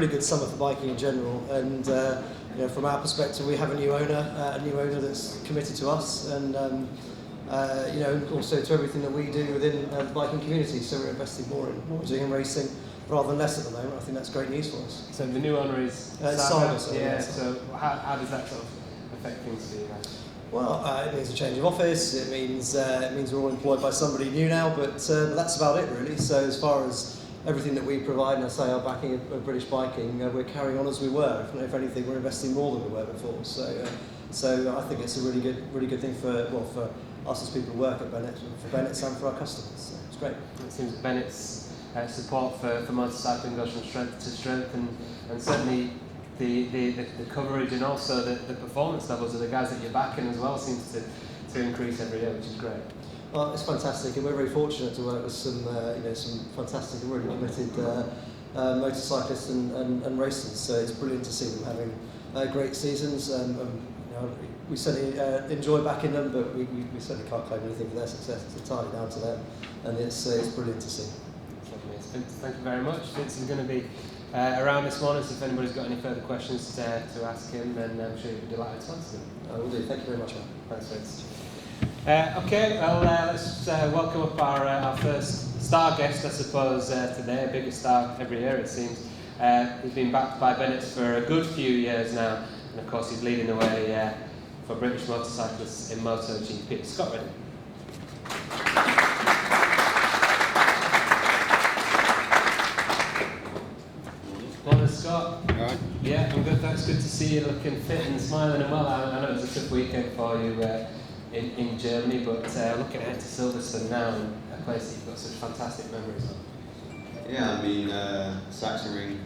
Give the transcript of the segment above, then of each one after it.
really good summer for biking in general, and you know, from our perspective, we have a new owner that's committed to us, and you know, also to everything that we do within the biking community. So we're investing more in what we're doing in racing rather than less at the moment. I think that's great news for us. So the new owner is Saga. Yeah. So how does that sort of affect things for you guys? Well, it means a change of office. It means we're all employed by somebody new now, but that's about it really. So as far as everything that we provide, and I say our backing of British biking, we're carrying on as we were. If anything, we're investing more than we were before. So I think it's a really good thing for us as people who work at Bennetts, for Bennetts and for our customers. So it's great. It seems that Bennetts' support for motorcycling goes from strength to strength, and certainly the coverage and also the performance levels of the guys that you're backing as well seems to increase every year, which is great. Well, it's fantastic, and we're very fortunate to work with some fantastic and really committed motorcyclists and racers. So it's brilliant to see them having great seasons. You know, we certainly enjoy backing them, but we certainly can't claim anything for their success. It's entirely down to them, and it's brilliant to see. Thank you very much. Vince is going to be around this morning, so if anybody's got any further questions to ask him, then I'm sure he'll be delighted to answer them. I will do. Thank you very much, man. Thanks, Vince. Okay, well, let's welcome up our first star guest, I suppose, today, a bigger star every year, it seems. He's been backed by Bennetts for a good few years now, and of course he's leading the way for British motorcyclists in MotoGP. Scott Redding. Morning, Scott. All right. Yeah, I'm good, thanks. Good to see you looking fit and smiling and well. I know it was a tough weekend for you in Germany, but looking ahead to Silverstone now, and a place that you've got such fantastic memories of. Yeah, I mean, Sachsenring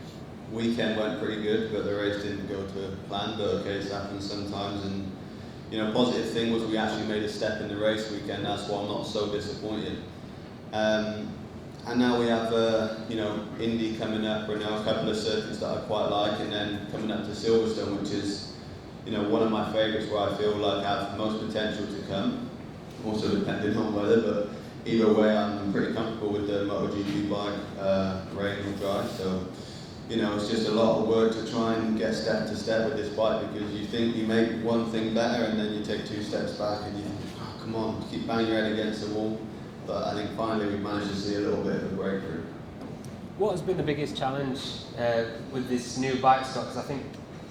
weekend went pretty good, but the race didn't go to plan, but okay, it happens sometimes. And you know, positive thing was we actually made a step in the race weekend. That's why I'm not so disappointed. And now we have, you know, Indy coming up. We're now a couple of circuits that I quite like, and then coming up to Silverstone, which is, you know, one of my favourites where I feel like I have most potential to come. Also depending on weather, but either way, I'm pretty comfortable with the MotoGP bike, rain or dry. So, you know, it's just a lot of work to try and get step to step with this bike, because you think you make one thing better, and then you take 2 steps back, and you think, oh, come on, keep banging your head against the wall. But I think finally we've managed to see a little bit of a breakthrough. What has been the biggest challenge with this new bike, Scott? Because I think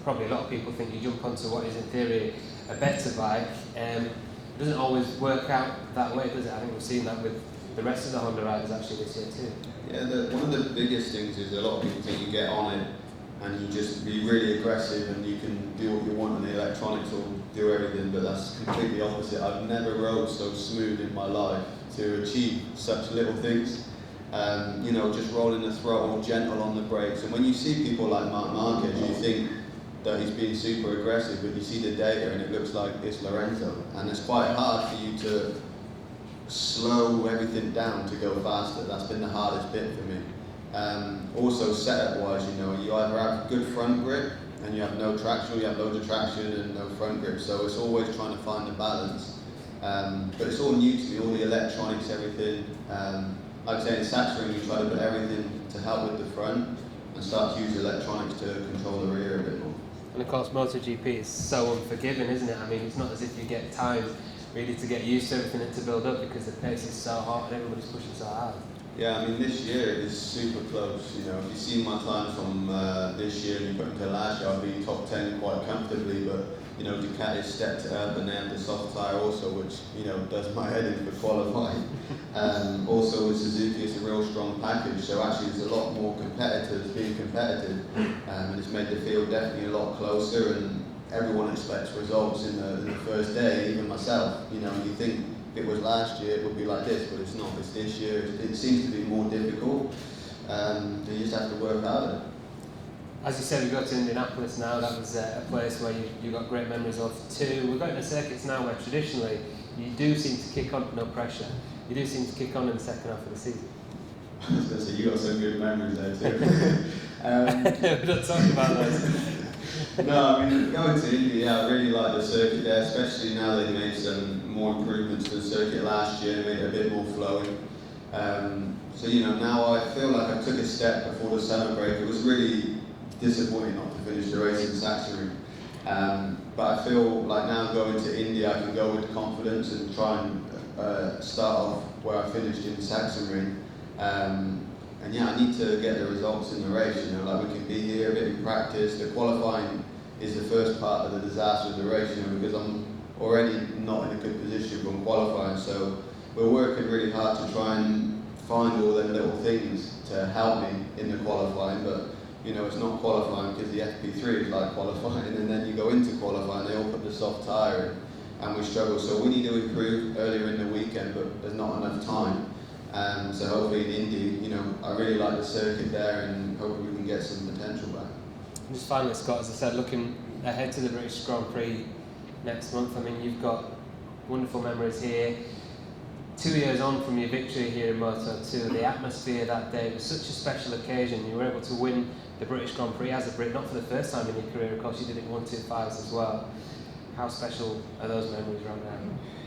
probably a lot of people think you jump onto what is in theory a better bike. It doesn't always work out that way, does it? I think we've seen that with the rest of the Honda riders actually this year too. Yeah, one of the biggest things is a lot of people think you get on it and you just be really aggressive and you can do what you want and the electronics will do everything, but that's completely opposite. I've never rode so smooth in my life to achieve such little things. You know, just rolling the throttle, gentle on the brakes. And when you see people like Marc Marquez, you think that he's being super aggressive, but you see the data and it looks like it's Lorenzo. And it's quite hard for you to slow everything down to go faster. That's been the hardest bit for me. Also setup-wise, you know, you either have good front grip and you have no traction, or you have loads of traction and no front grip. So it's always trying to find the balance. But it's all new to me, all the electronics, everything. Like I say, in Sachsenring, we try to put everything to help with the front and start to use electronics to control the rear a bit more. And of course, MotoGP is so unforgiving, isn't it? I mean, it's not as if you get time really to get used to everything and to build up, because the pace is so hot and everybody's pushing so hard. Yeah, I mean, this year is super close. You know, if you see my time from this year and you put into last year, I'll be top 10 quite comfortably. But you know, Ducati stepped it up, and they have the soft tyre also, which you know does my head in for qualifying. Also with Suzuki, it's a real strong package. So actually, there's a lot more competitors being competitive, and it's made the field definitely a lot closer. And everyone expects results in the first day, even myself. You know, you think if it was last year, it would be like this, but it's not. It's this year. It seems to be more difficult. You just have to work harder. As you said, we go to Indianapolis now. That was a place where you got great memories of too. We're going to circuits now where traditionally you do seem to kick on, no pressure. You do seem to kick on in the second half of the season. I was going to say, you got some good memories there too. We don't talk about those. No, I mean, going to Indy, yeah, I really like the circuit there, especially now they've made some more improvements to the circuit last year, made it a bit more flowing. So, you know, now I feel like I took a step before the summer break. It was really disappointing not to finish the race in Sachsenring. But I feel like now going to India, I can go with confidence and try and start off where I finished in Sachsenring. And yeah, I need to get the results in the race. You know, like we can be here a bit in practice. The qualifying is the first part of the disaster of the race, you know, because I'm already not in a good position from qualifying. So we're working really hard to try and find all them little things to help me in the qualifying. But you know, it's not qualifying because the FP3 is like qualifying, and then you go into qualifying, they all put the soft tyre in, and we struggle. So we need to improve earlier in the weekend, but there's not enough time. So hopefully in Indy, you know, I really like the circuit there, and hopefully we can get some potential back. And just finally, Scott, as I said, looking ahead to the British Grand Prix next month, I mean, you've got wonderful memories here. 2 years on from your victory here in Moto2, the atmosphere that day was such a special occasion. You were able to win the British Grand Prix as a Brit, not for the first time in your career, of course, you did it 1-2-5s as well. How special are those memories right now?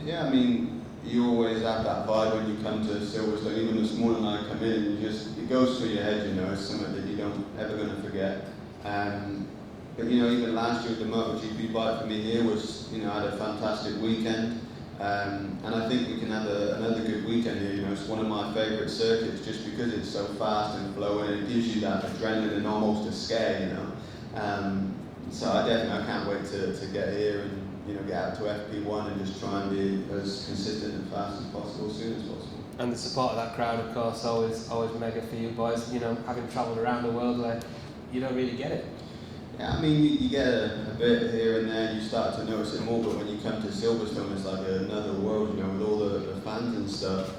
Yeah, I mean, you always have that vibe when you come to Silverstone. Even this morning I come in, and it goes through your head, you know, it's something that you don't ever going to forget. But you know, even last year with the MotoGP bike for me here was, you know, I had a fantastic weekend. And I think we can have another good weekend here. You know, it's one of my favourite circuits just because it's so fast and flowing, and it gives you that adrenaline and almost a scare, you know. So I can't wait to get here and, you know, get out to FP1 and just try and be as consistent and fast as possible, as soon as possible. And the support of that crowd, of course, always mega for you boys. You know, having travelled around the world where you don't really get it. Yeah, I mean, you get a bit here and there, you start to notice it more, but when you come to Silverstone, it's like another world, you know, with all the fans and stuff.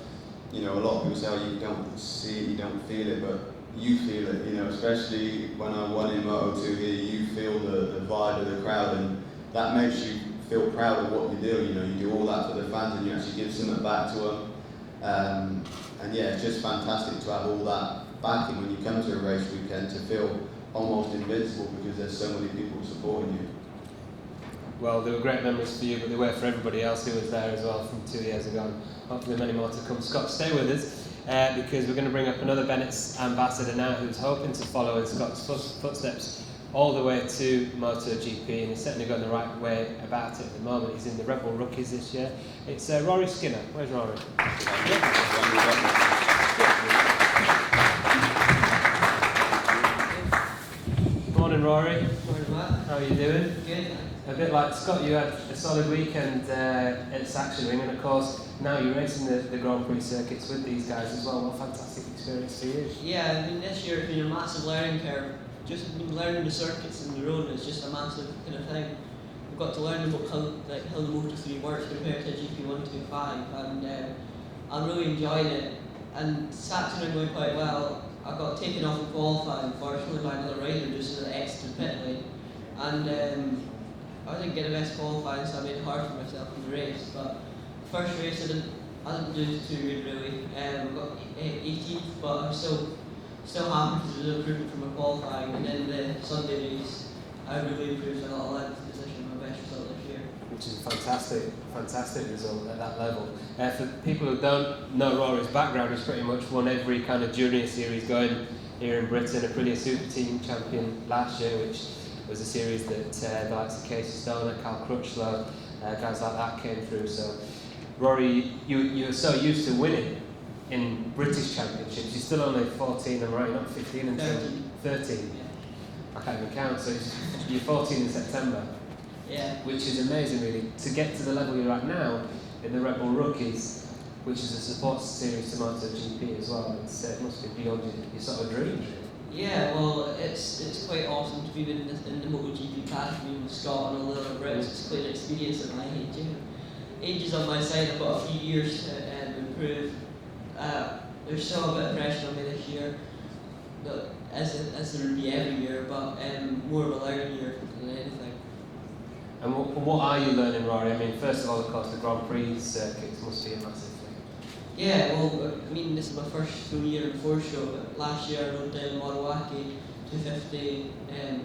You know, a lot of people say, oh, you don't see it, you don't feel it, but you feel it, you know, especially when I won in Moto2 here, you feel the vibe of the crowd, and that makes you feel proud of what you do. You know, you do all that for the fans, and you actually give something back to them. And yeah, it's just fantastic to have all that backing when you come to a race weekend, to feel almost invincible because there's so many people supporting you. Well, they were great memories for you, but they were for everybody else who was there as well from 2 years ago, and hopefully many more to come. Scott, stay with us because we're going to bring up another Bennetts ambassador now who's hoping to follow in Scott's footsteps all the way to MotoGP, and he's certainly going the right way about it at the moment. He's in the Red Bull Rookies this year. It's Rory Skinner. Where's Rory? Morning, Rory. Morning, Matt. How are you doing? Good. A bit like Scott, you had a solid weekend at Sachsenring, and of course now you're racing the Grand Prix circuits with these guys as well. What a fantastic experience for you. Yeah, I mean, this year it's been a massive learning curve. Just learning the circuits and the road is just a massive kind of thing. We've got to learn about how the Moto3 works compared to GP 125, and I'm really enjoying it. And Sachsenring went quite well. I got taken off in qualifying, unfortunately, by another rider just as an extra pit lane. And I didn't get the best qualifying, so I made it hard for myself in the race. But first race I didn't do too good really. I got 18th, but I'm still happy because there's an improvement from my qualifying. And then the Sunday race, I really improved. I got a 11th position, my best result this year. Which is a fantastic result at that level. For people who don't know Rory's background, he's pretty much won every kind of junior series going here in Britain. Aprilia Super Team champion last year, which was a series that the likes of Casey Stoner, Cal Crutchlow, guys like that came through. So, Rory, you're so used to winning in British championships. You're still only 14, I'm right, you're not 15 until 13. Yeah. I can't even count, so you're 14 in September. Yeah. Which is amazing, really, to get to the level you're at now in the Red Bull Rookies, which is a support series to MotoGP as well. It must be beyond your sort of dreams. Yeah, well, it's quite awesome to be in the MotoGP category with Scott and all the other Brits. It's quite an experience at my age. You know. Age is on my side. I've got a few years to improve. There's still a bit of pressure on me this year, as there would be every year, but more of a learning year than anything. And what are you learning, Rory? I mean, first of all, of course, the Grand Prix circuits must be a massive thing. Yeah, well, I mean, this is my first full year in Force-Show, but last year I rode down Morawaki 250 in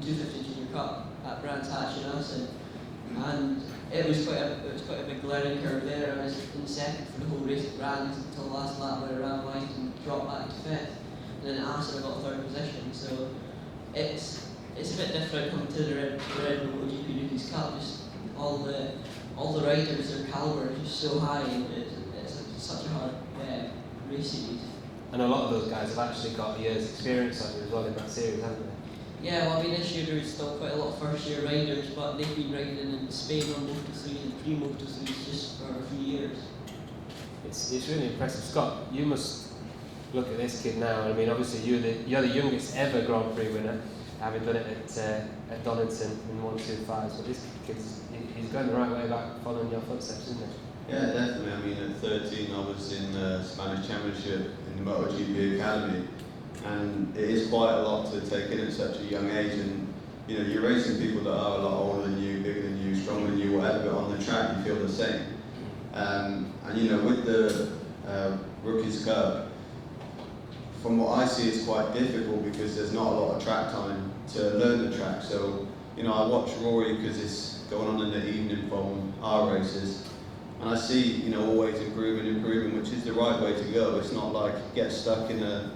250 Junior Cup at Brands Hatch in Assen, and it was quite a big learning curve there. I was in second for the whole race at Brands until the last lap where I ran wide and dropped back to fifth, and then at Assen I got third position. So it's a bit different coming to the Red Bull MotoGP Rookies Cup. Just all the riders, their caliber is just so high, and it's such a hard race series. And a lot of those guys have actually got years' experience on you as well in that series, haven't they? Yeah, well, I mean, this year there was still quite a lot of first-year riders, but they've been riding in Spain on Moto3 and pre-Moto3 just for a few years. It's really impressive. Scott, you must look at this kid now. I mean, obviously you're the youngest ever Grand Prix winner, having done it at Donington in 125s. But this kid's he's going the right way back, following your footsteps, isn't he? Yeah, definitely. I mean, at 13, I was in the Spanish Championship in the MotoGP Academy, and it is quite a lot to take in at such a young age. And you know, you're racing people that are a lot older than you, bigger than you, stronger than you, whatever. But on the track, you feel the same. And you know, with the Rookies Cup, from what I see, it's quite difficult because there's not a lot of track time to learn the track. So, you know, I watch Rory because it's going on in the evening from our races, and I see, you know, always improving, which is the right way to go. It's not like get stuck in a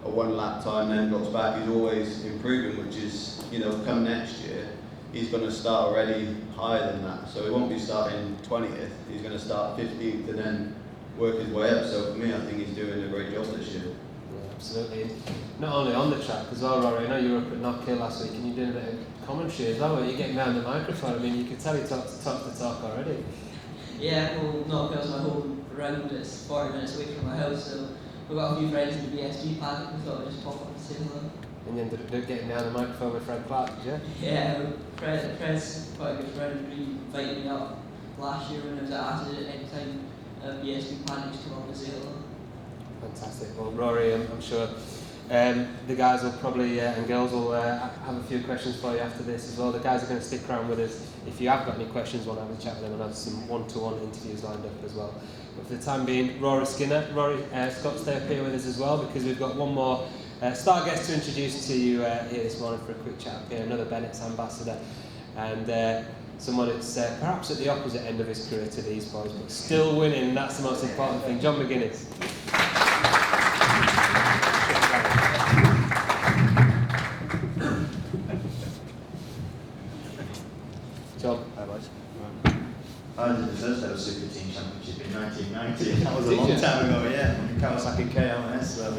one lap time then drops back. He's always improving, which is, you know, come next year, he's going to start already higher than that. So he won't be starting 20th, he's going to start 15th and then work his way up. So for me, I think he's doing a great job this year. Yeah, absolutely. Not only on the track as well, Rory. I know you were up at Knock Hill last week and you did a bit of commentary as well, where you're getting behind the microphone. I mean, you could tell you talk the talk already. Yeah, well, Knock Hill's my home round. It's 40 minutes away from my house, so we've got a few friends in the BSG paddock. We thought we'd just pop up and say hello. And you ended up getting behind the microphone with Fred Clark, did you? Yeah, Fred's quite a good friend. He invited me up last year when I was at Acid at any time BSB paddock to come up and say hello. Fantastic. Well, Rory, I'm sure the guys will probably, and girls will have a few questions for you after this as well. The guys are going to stick around with us. If you have got any questions, want to have a chat with them and have some one-to-one interviews lined up as well. But for the time being, Rory Skinner. Rory, Scott, stay up here with us as well, because we've got one more star guest to introduce to you here this morning for a quick chat up here, another Bennetts ambassador, and someone that's perhaps at the opposite end of his career to these boys, but still winning. That's the most important thing. John McGuinness. John. Hi, boys. I did the first ever Super Team Championship in 1990. That was a long time ago, yeah. Kawasaki KLS, so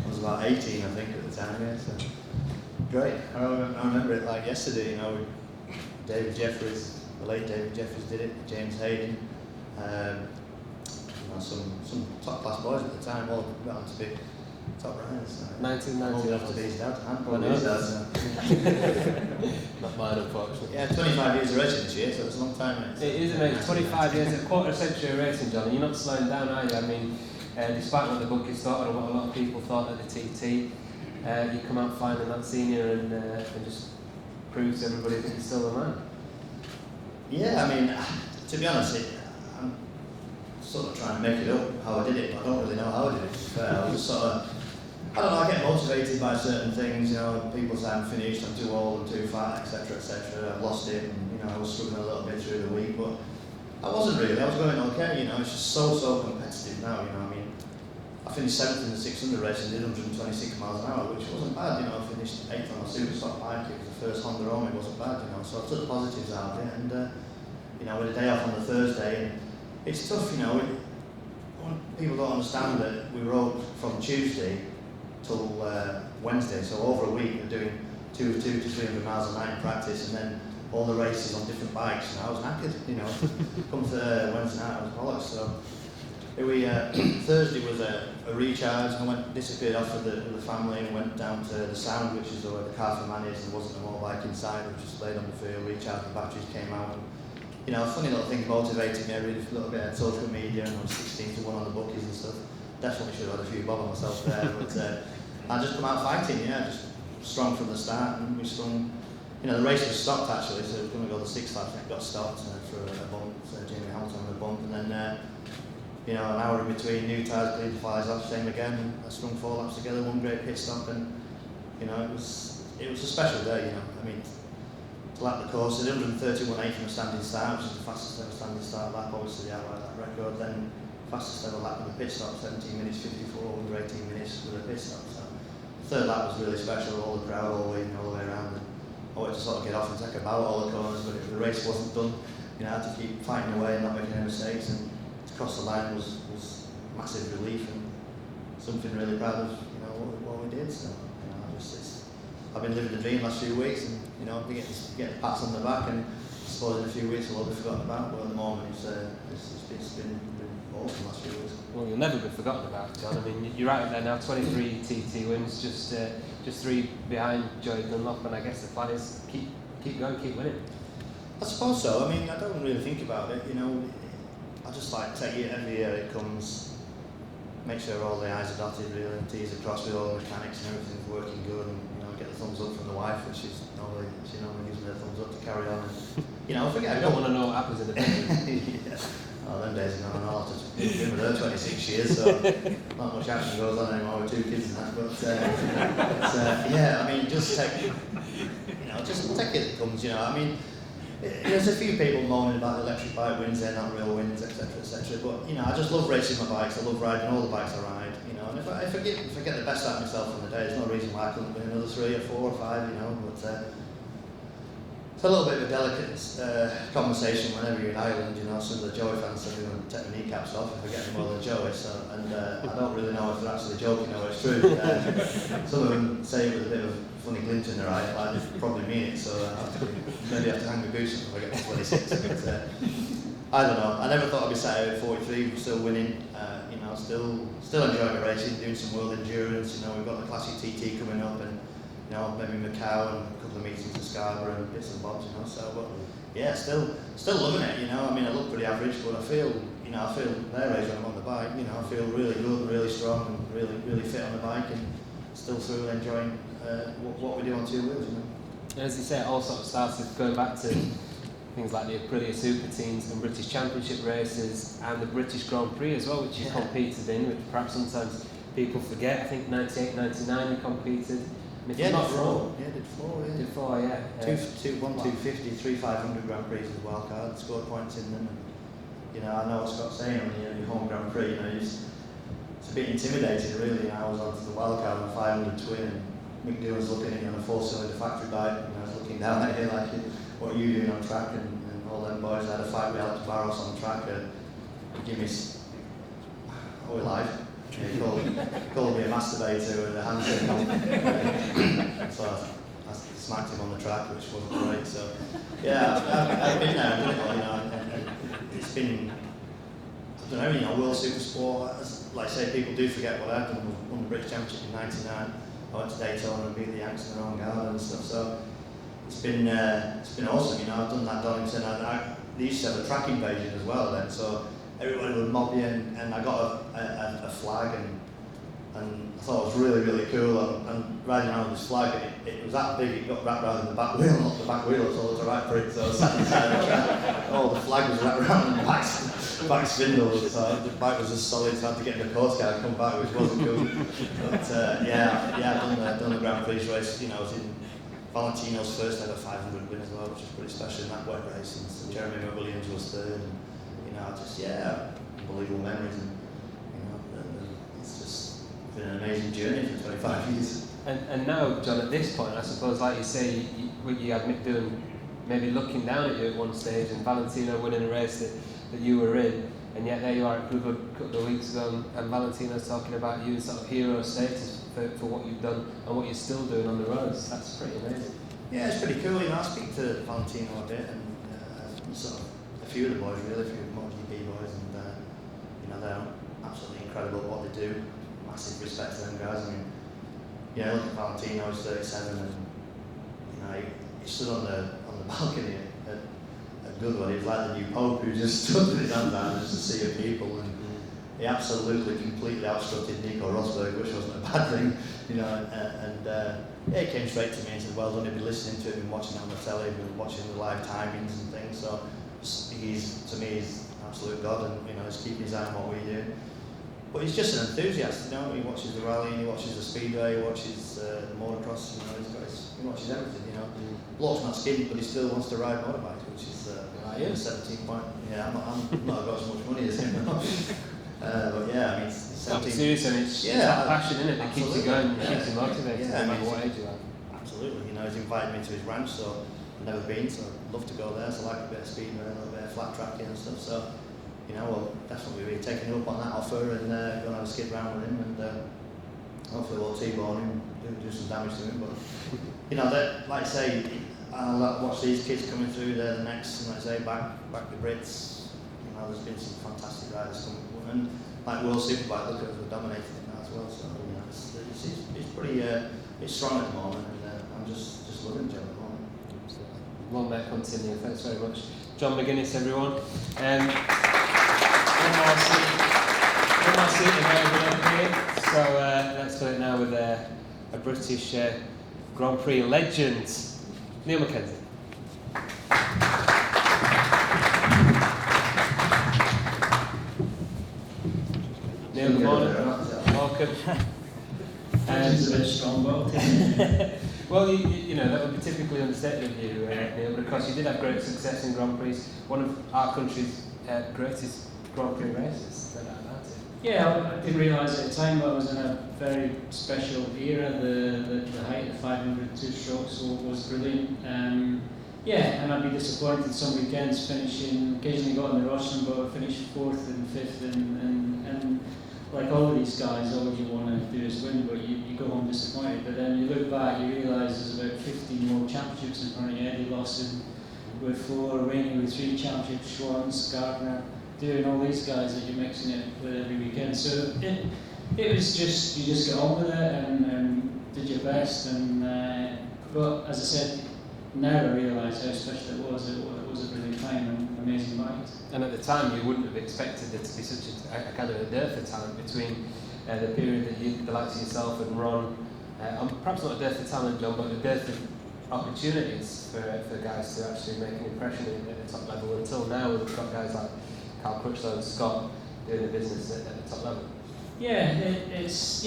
I was about 18, I think, at the time, yeah. So great. I remember it like yesterday, you know. David Jeffries, the late David Jeffries did it, James Hayden, you know, some top class boys at the time, all got on to be top riders. 1990. Old enough to be his dad, and probably his dad. So. Not mine, unfortunately. Yeah, 25 years of racing this year, so it's a long time. It is, mate. 25 years, a quarter century of racing, John, and you're not slowing down, are you? I mean, despite what the bookies thought and what a lot of people thought at the TT, you come out flying in that senior and just prove to everybody that you're still the man. Yeah, I mean, to be honest, I'm sort of trying to make it up how I did it, but I don't really know how I did it. I was sort of, I don't know, I get motivated by certain things, you know, people say I'm finished, I'm too old, I'm too fat, etc, etc. I've lost it, and, you know, I was struggling a little bit through the week, but I wasn't really, I was going okay, you know, it's just so competitive now, you know, I mean, I finished 7th in the 600 race and did 126 miles an hour, which wasn't bad, you know. I finished 8th on a super stock bike, it was the first Honda Home, it wasn't bad, you know, so I took the positives out of it, and, you know, with a day off on the Thursday, and it's tough, you know, people don't understand that we rode from Tuesday till Wednesday, so over a week we're doing 200 to 300 miles a night in practice, and then all the races on different bikes, and I was knackered, you know. Come to Wednesday night, I was bollocks, so. Thursday was a recharge, and I disappeared off with the family and went down to the Sound, which is where the car for man is. There wasn't a motorbike inside, we just laid on the field, recharged, the batteries came out. And, you know, funny little things motivated me. I read a little bit of social media, and I was 16 to 1 on the bookies and stuff. Definitely should have had a few bob on myself there, but I just come out fighting, yeah, just strong from the start, and we swung. You know, the race was stopped actually, so it was going to go the 6th lap, and it got stopped for a bump, so Jamie Hamilton on a bump, and then you know, an hour in between, new tyres, clean flies off, same again, and I strung 4 laps together, one great pit stop, and you know, it was a special day, you know. I mean, to lap the course, I did 131.8 from a standing start, which is the fastest ever standing start lap, obviously outright that record. Then fastest ever lap with a pit stop, 17 minutes 54, under 18 minutes with a pit stop. So the 3rd lap was really special, all the crowd, all waving all heck about all the corners, but the race wasn't done. You know, I had to keep fighting away and not making any mistakes, and to cross the line was massive relief and something really proud of, you know, what we did. So, you know, I've been living the dream last few weeks, and you know, get pats on the back, and I suppose in a few weeks I'll be forgotten about. But at the moment, it's been awesome last few weeks. Well, you'll never be forgotten about, John. I mean, you're right up there now, 23 TT wins, just 3 behind Joey Dunlop, and I guess the plan is keep going, keep winning. I suppose so. I mean, I don't really think about it. You know, I just like take it every year it comes. Make sure all the I's are dotted, really, and T's are crossed with all the mechanics and everything's working good, and you know, get the thumbs up from the wife, which is normally gives me the thumbs up to carry on. And, you know, I forget. I don't want to know what happens in the business. Yeah. Oh, them days are gone. I'll have to been with her 26 years, so not much action goes on anymore with 2 kids and that. But yeah, I mean, just take it as it comes. You know, I mean. There's a few people moaning about the electric bike wins, they're not real wins, etc., etc. But you know, I just love racing my bikes. I love riding all the bikes I ride. You know, and if I get the best out of myself on the day, there's no reason why I couldn't win another 3 or 4 or 5. You know, but it's a little bit of a delicate conversation whenever you're in Ireland. You know, some of the Joey fans are going to take my kneecaps off if I get any more than Joey. So, and I don't really know if they're actually joking or it's true. Some of them say it with a bit of funny glint in their eye, like they probably mean it, so maybe I have to hang my boots up if I get to 26. But I don't know. I never thought I'd be sat here at 43, still winning. You know, still enjoying the racing, doing some world endurance. You know, we've got the classic TT coming up, and you know, maybe Macau and a couple of meetings in Scarborough and bits and bobs. You know, so but yeah, still loving it. You know, I mean, I look pretty average, but I feel their age when I'm on the bike. You know, I feel really good, really strong, and really fit on the bike, and still through enjoying what we do on 2 wheels, you know. And as you say, it all sort of started going back to things like the Aprilia Super Teams and British Championship races and the British Grand Prix as well, which you competed in, which perhaps sometimes people forget. I think 98, 99 you competed. And if Yeah, you're not did wrong, 4. did 4, yeah. 250, 3 500 Grand Prix as a wild card, scored points in them. And, you know, I know what Scott's saying on your home Grand Prix. You know, it's a bit intimidating, really. I was onto the wild card on a 500 twin, and McGuinness looking at me on a 4-cylinder factory bike, and I was looking down at you like, what are you doing on track? And all them boys had a fight with Alex Barros on track. Give me, oh, we live. Yeah, he called me a masturbator with a handshake. So I smacked him on the track, which wasn't great. So yeah, I've been there, done it all, you know, and it's been, I don't know, you know, World Super Sport. Like I say, people do forget what I've done. I won the British Championship in '99. I went to Daytona and beat the Yanks in their own garden and stuff. So it's been awesome. You know, I've done that Donington. They used to have a track invasion as well then. So everybody would mob you, and I got a flag, and I thought it was really cool. And riding around with this flag, it was that big. It got wrapped around the back wheel, not the back wheel. So it was alright for it. So I was sat inside the track. Oh, the flag was wrapped around the back spindle. So the bike was just solid. So I had to get in the coast car and come back, which wasn't cool. But I've done the Grand Prix race. You know, I was in Valentino's first ever 500 win as well, which was pretty special in that wet race. And so Jeremy McWilliams was third. And, you know, unbelievable memories. And you know, it's just been an amazing journey for 25 years. And now, John, at this point, I suppose, like you say, you had Mick Doohan maybe looking down at you at one stage, and Valentino winning a race that you were in, and yet there you are a couple of weeks ago, and Valentino's talking about you sort of hero status for what you've done and what you're still doing on the roads. That's pretty amazing. Yeah, it's pretty cool. You know, I speak to Valentino a bit, and sort of a few of the boys, really, a few of the MotoGP boys, and you know, they're absolutely incredible at what they do. Massive respect to them guys. I mean, yeah, look at Valentino, he's 37, and you know, he stood on the balcony at Goodwood. He was like the new Pope who just stood with his hand down just to see a people, and he absolutely completely outstrutted Nico Rosberg, which wasn't a bad thing, you know. Yeah, he came straight to me and said, "Well done." He'd been listening to him and watching it on the telly, and watching the live timings and things. So to me, he's an absolute god, and you know, he's keeping his eye on what we do. But he's just an enthusiast, you know. He watches the rally, he watches the speedway, he watches the motocross. You know, he watches everything. You know, bloke's not skinny, but he still wants to ride motorbikes, which is 17 point. Yeah, I'm not got as much money as him. But yeah, I mean, it's 17. Seriously, I mean, it's that passion in it that keeps you going, yeah. Keeps you motivated, no matter what age you are. Absolutely. You know, he's invited me to his ranch, so I've never been, so I'd love to go there. So I like a bit of speed and a little bit of flat tracking and stuff. So, you know, we'll definitely be taking up on that offer and go and have a skid round with him, and hopefully we'll T-bone him, do some damage to him. But you know, like I say, I'll watch these kids coming through. They're the next, and like I say, back the Brits. You know, there's been some fantastic riders coming, and like World Superbike, look at us, we're dominating it now as well. So you know, it's pretty it's strong at the moment, and I'm just loving it at the moment. Absolutely. Long may it continue. Thanks very much, John McGuinness, everyone. One more seat available here. So let's do it now with a British Grand Prix legend, Niall Mackenzie. Niall, good morning. Welcome. It's a bit strong, but well, you know, that would be typically understated of you, Niall, because you did have great success in Grand Prix, one of our country's greatest Grand Prix races. yeah, I didn't realise at the time, but I was in a very special era. The height of 500 two-strokes was brilliant. Yeah, and I'd be disappointed some weekends finishing, occasionally got in the Russian, but finished 4th and 5th, and like all of these guys, all you want to do is win, but you go home disappointed. But then you look back, you realise there's about 15 World Championships in front of you. Eddie Lawson with 4, Rainey with 3 championships, Schwantz, Gardner, doing all these guys that you're mixing it with every weekend. So it was just, you just get on with it and did your best. And but as I said, now I realise how special it was. It was a brilliant time and amazing bike. And at the time, you wouldn't have expected there to be such a kind of a dearth of talent between the period that the likes of yourself and Ron, perhaps not a dearth of talent, John, but a dearth of opportunities for guys to actually make an impression at the top level. Until now, we've got guys like Carl Crutchlow and Scott doing the business at the top level. Yeah, it's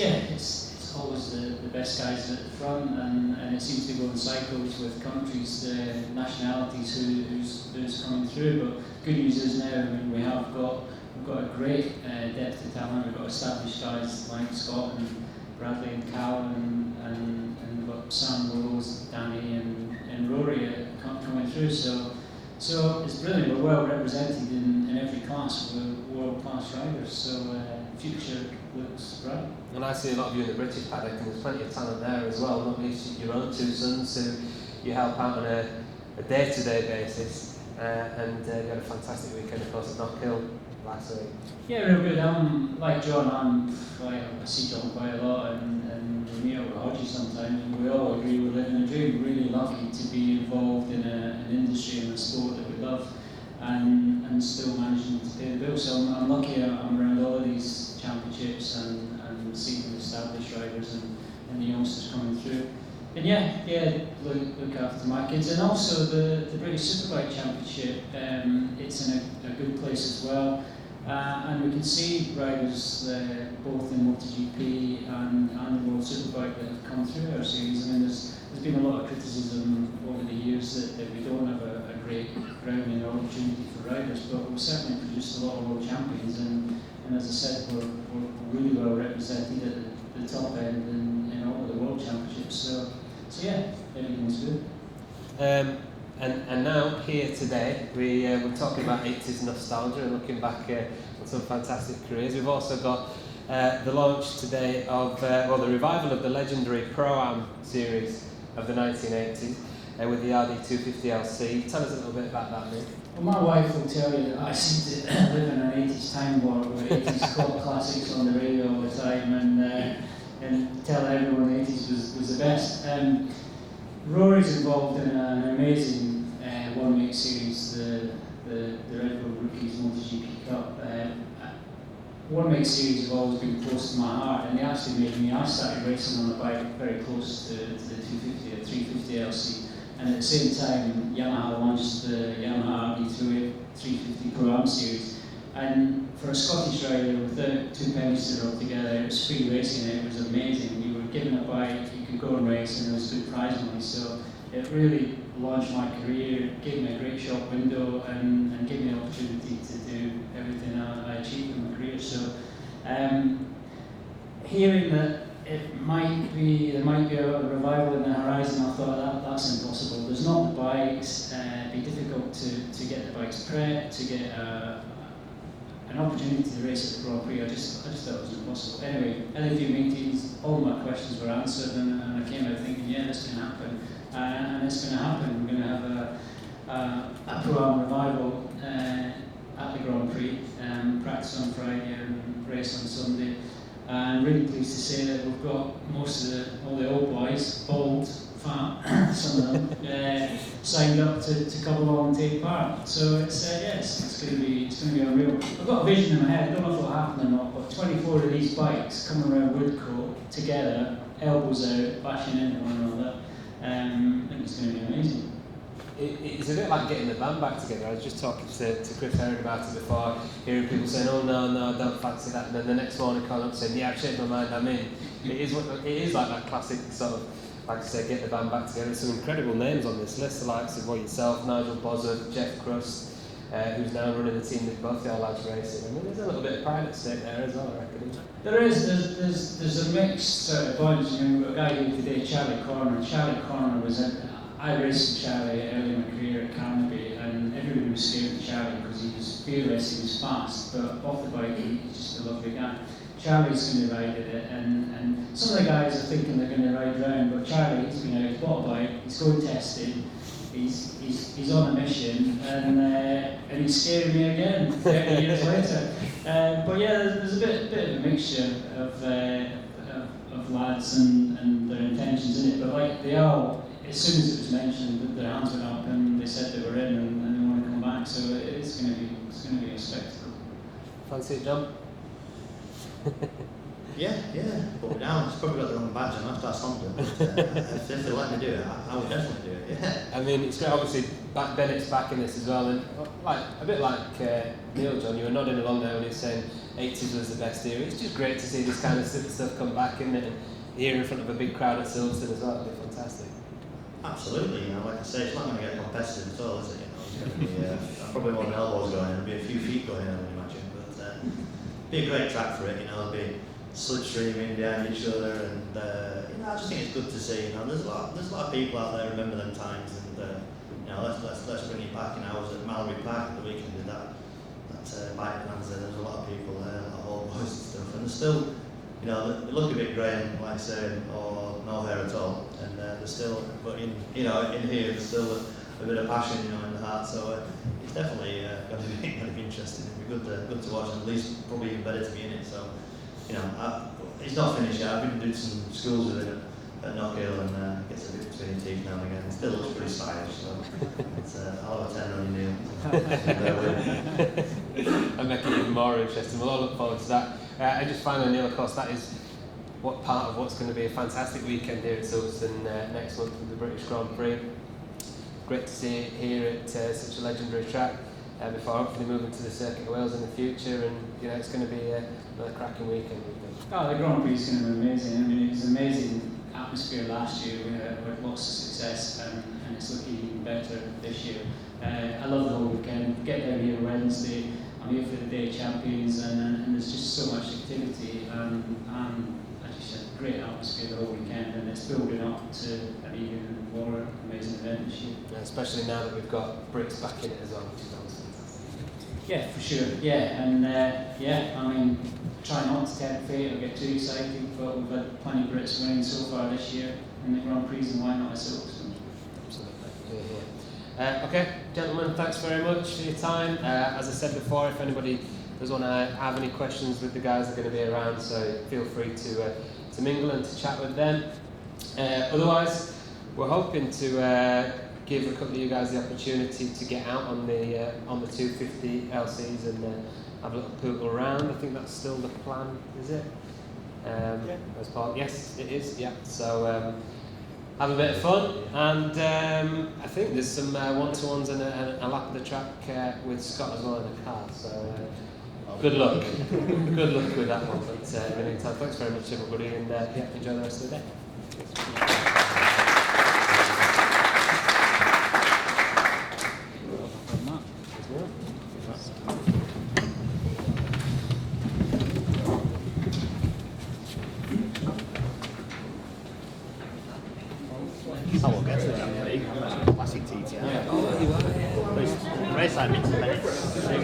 always the best guys at the front, and it seems to go in cycles with countries, nationalities who's coming through. But good news is now, I mean, we've got a great depth of talent. We've got established guys like Scott and Bradley and Cal, and we've got Sam Rose, Danny and Rory coming through. So it's brilliant. We're well represented in every class. We're world-class riders. So future looks bright. And I see a lot of you in the British paddock, and there's plenty of talent there as well, not least your own 2 sons who you help out on a day-to-day basis. And you had a fantastic weekend, of course, at Knockhill last week. Yeah, real good. Like John, I see John quite a lot, and we meet up with Hodgie sometimes, and we all agree we're living a dream. We're really lucky to be involved in an industry and a sport that we love, and still managing to pay the bills. So I'm lucky I'm around all of these championships and seeing the established riders and the youngsters coming through. And look after my kids, and also the British Superbike Championship. It's in a good place as well, and we can see riders both in MotoGP and the World Superbike that have come through our series. I mean, there's been a lot of criticism over the years that we don't have a great grounding or opportunity for riders, but we've certainly produced a lot of world champions, and as I said, we're really well represented at the top end in all of the world championships. So yeah, everything's good. And now, here today, we're talking about 80s nostalgia and looking back on some fantastic careers. We've also got the launch today of, the revival of the legendary Pro-Am series of the 1980s with the RD250LC. Tell us a little bit about that, Nick. Well, my wife will tell you that I seem to live in an 80s time warp with 80s pop classics on the radio all the time, and tell everyone the 80s was the best. Rory's involved in an amazing one-week series, the Red Bull Rookies MotoGP Cup. One-week series have always been close to my heart, and they actually made me. I started racing on a bike very close to the 250 or 350LC, and at the same time, Yamaha launched the Yamaha RD250 Pro-Am series. And for a Scottish rider, without 2 pennies to rub together, it was free racing, and it was amazing. You were given a bike, you could go and race, and there was good prize money. So it really launched my career, gave me a great shop window, and gave me the opportunity to do everything I achieved in my career. So hearing that there might be a revival in the horizon, I thought that's impossible. There's not the bikes, to get the bikes prepped, to get an opportunity to race at the Grand Prix, I just thought it was impossible. Anyway, LFU meetings, all my questions were answered, and I came out thinking, yeah, this can happen, and it's going to happen. We're going to have a Pro-Am revival at the Grand Prix, practice on Friday and race on Sunday. And really pleased to say that we've got all the old boys, bald, fat, some of them, signed up to come along and take part. So it's going to be unreal. I've got a vision in my head. I don't know if it'll happen or not, but 24 of these bikes coming around Woodcote together, elbows out, bashing into one another. I think it's going to be amazing. It's a bit like getting the band back together. I was just talking to Chris Herring about it before, hearing people saying, oh no, I don't fancy that, and then the next morning calling up saying, yeah, I've changed my mind, I'm in. It is like that classic sort of, like I say, get the band back together. There's some incredible names on this list, the likes of yourself, Nigel Bozza, Jeff Crust, who's now running the team that both your lads racing. I mean, there's a little bit of pride at stake there as well, I reckon, isn't there? There's a mixed sort of bunch. I mean, we've got a guy here today, Charlie Corner. Charlie Corner I raced with Charlie early in my career at Carnaby, and everybody was scared of Charlie because he was fearless, he was fast, but off the bike he's just a lovely guy. Charlie's going to ride at it, and some of the guys are thinking they're going to ride round, but Charlie, he's been out, he's bought a bike, he's going testing, he's on a mission, and he's scaring me again 30 years later. But yeah, there's a bit of a mixture of lads and their intentions in it, but like they all, as soon as it was mentioned, their hands went up and they said they were in and they want to come back. So it's going to be a spectacle. Fancy it, John? Yeah, put me down. It's probably got the wrong badge and I have to ask something. If they let me do it, I would definitely do it. Yeah. I mean, it's great. Obviously, Bennetts back in this as well, and a bit like Neil, John, you were nodding along there when he was saying 80s was the best era. It's just great to see this kind of stuff come back, isn't it? And here in front of a big crowd at Silverstone as well. It'd be fantastic. Absolutely, like I say, it's not going to get competitive at all, is it? It's going to be probably more than elbows going in, there'll be a few feet going in, I would imagine. But be a great track for it, there'll be slipstreaming behind each other, and I just think it's good to see. There's a lot of people out there remember them times, and let's bring it back. I was at Mallory Park at the weekend with that bike bonanza. There's a lot of people there, a lot of old boys and stuff, and there's still. They look a bit grey and like I say, or no hair at all, and they're still, but in here there's still a bit of passion, in the heart. So it's definitely going to be interesting. It'll be good to watch, and at least probably even better to be in it. So, it's not finished yet. I've been doing some schools with it at Knockhill, and gets a bit between the teeth now and again. It still looks pretty stylish, so I'll have a 10 on your Neil. And make it even more interesting. We'll all look forward to that. And just finally, Neil, of course, that is part of what's going to be a fantastic weekend here at Silverstone next month with the British Grand Prix. Great to see it here at such a legendary track before hopefully moving to the Circuit of Wales in the future, and it's going to be another cracking weekend, we think. Oh, the Grand Prix is going to be amazing. I mean, it was an amazing atmosphere last year. We had lots of success, and it's looking even better this year. I love the whole weekend. Get down here Wednesday. I'm here for the day champions, and there's just so much activity, and as you said, great atmosphere the whole weekend, and it's building up to an even more amazing event this year. Yeah, especially now that we've got Brits back in it as well, which is always fantastic. Yeah, for sure. Yeah, and I mean, try not to tempt fate or get too excited, but we've had plenty of Brits winning so far this year in the Grand Prix, and why not a Silverstone? Absolutely. Okay, gentlemen, thanks very much for your time. As I said before, if anybody does want to have any questions with the guys, they're going to be around, so feel free to mingle and to chat with them. Otherwise, we're hoping to give a couple of you guys the opportunity to get out on the 250LCs and have a little poodle around. I think that's still the plan, is it? Yeah. As part, yes, it is. Yeah. So. Have a bit of fun, and I think there's some one-to-ones and a lap of the track with Scott as well in the car, so good luck. Good luck with that one, but in the meantime, thanks very much everybody, and enjoy the rest of the day. I won't get to the Grand Prix. Classic TTR. Oh, you are, yeah. this side, Bennetts.